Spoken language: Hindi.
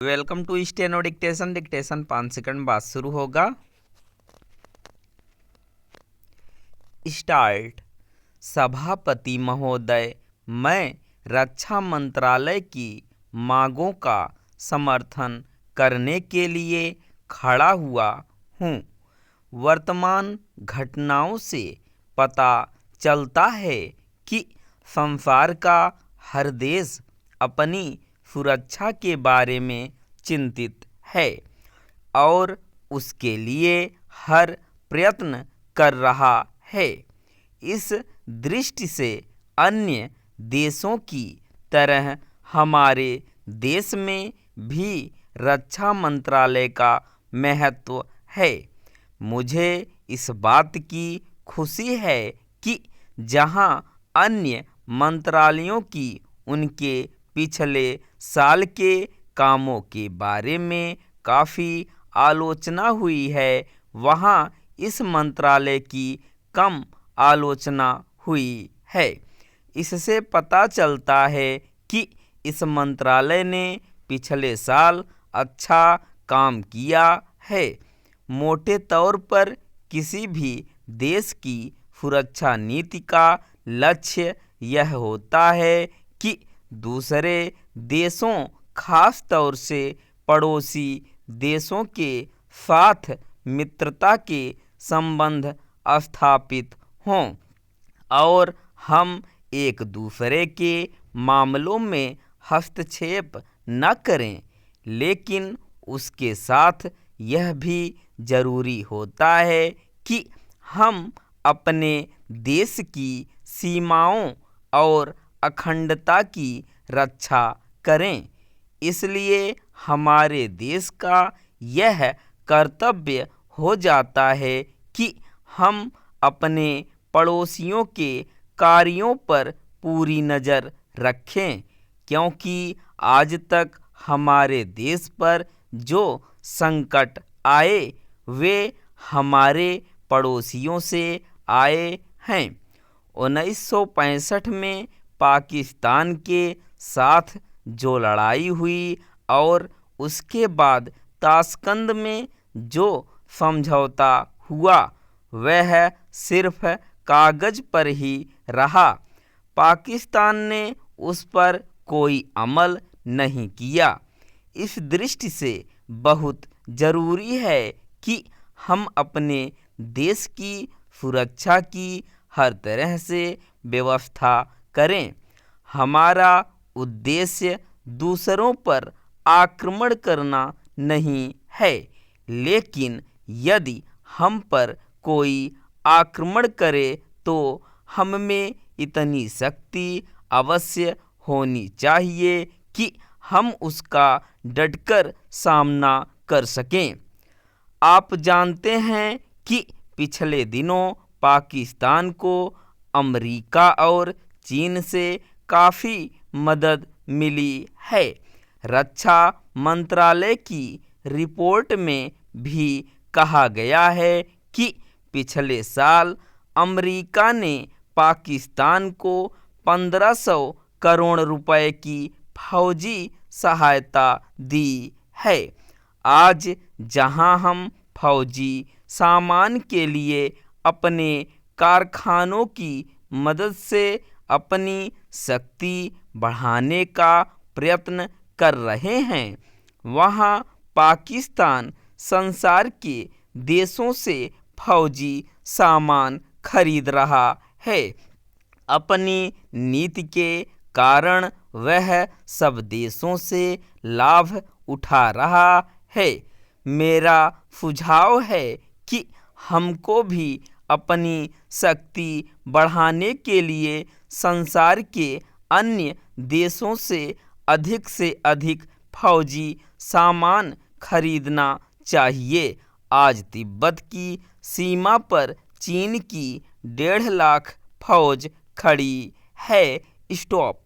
Welcome to steno dictation. Dictation 5 second बाद शुरू होगा। स्टार्ट। सभापति महोदय, मैं रक्षा मंत्रालय की मांगों का समर्थन करने के लिए खड़ा हुआ हूँ। वर्तमान घटनाओं से पता चलता है कि संसार का हर देश अपनी सुरक्षा के बारे में चिंतित है और उसके लिए हर प्रयत्न कर रहा है। इस दृष्टि से अन्य देशों की तरह हमारे देश में भी रक्षा मंत्रालय का महत्व है। मुझे इस बात की खुशी है कि जहां अन्य मंत्रालयों की उनके पिछले साल के कामों के बारे में काफ़ी आलोचना हुई है, वहां इस मंत्रालय की कम आलोचना हुई है। इससे पता चलता है कि इस मंत्रालय ने पिछले साल अच्छा काम किया है। मोटे तौर पर किसी भी देश की सुरक्षा नीति का लक्ष्य यह होता है कि दूसरे देशों, खास तौर से पड़ोसी देशों के साथ मित्रता के संबंध स्थापित हों और हम एक दूसरे के मामलों में हस्तक्षेप न करें। लेकिन उसके साथ यह भी जरूरी होता है कि हम अपने देश की सीमाओं और अखंडता की रक्षा करें। इसलिए हमारे देश का यह कर्तव्य हो जाता है कि हम अपने पड़ोसियों के कार्यों पर पूरी नज़र रखें, क्योंकि आज तक हमारे देश पर जो संकट आए वे हमारे पड़ोसियों से आए हैं। 1965 में पाकिस्तान के साथ जो लड़ाई हुई और उसके बाद ताशकंद में जो समझौता हुआ वह सिर्फ कागज पर ही रहा। पाकिस्तान ने उस पर कोई अमल नहीं किया। इस दृष्टि से बहुत जरूरी है कि हम अपने देश की सुरक्षा की हर तरह से व्यवस्था करें। हमारा उद्देश्य दूसरों पर आक्रमण करना नहीं है, लेकिन यदि हम पर कोई आक्रमण करे तो हम में इतनी शक्ति अवश्य होनी चाहिए कि हम उसका डटकर सामना कर सकें। आप जानते हैं कि पिछले दिनों पाकिस्तान को अमेरिका और चीन से काफ़ी मदद मिली है। रक्षा मंत्रालय की रिपोर्ट में भी कहा गया है कि पिछले साल अमेरिका ने पाकिस्तान को 1500 करोड़ रुपए की फौजी सहायता दी है। आज जहां हम फौजी सामान के लिए अपने कारखानों की मदद से अपनी शक्ति बढ़ाने का प्रयत्न कर रहे हैं, वहां पाकिस्तान संसार के देशों से फौजी सामान खरीद रहा है। अपनी नीति के कारण वह सब देशों से लाभ उठा रहा है। मेरा सुझाव है कि हमको भी अपनी शक्ति बढ़ाने के लिए संसार के अन्य देशों से अधिक फौजी सामान खरीदना चाहिए। आज तिब्बत की सीमा पर चीन की 1.5 लाख फौज खड़ी है। स्टॉप।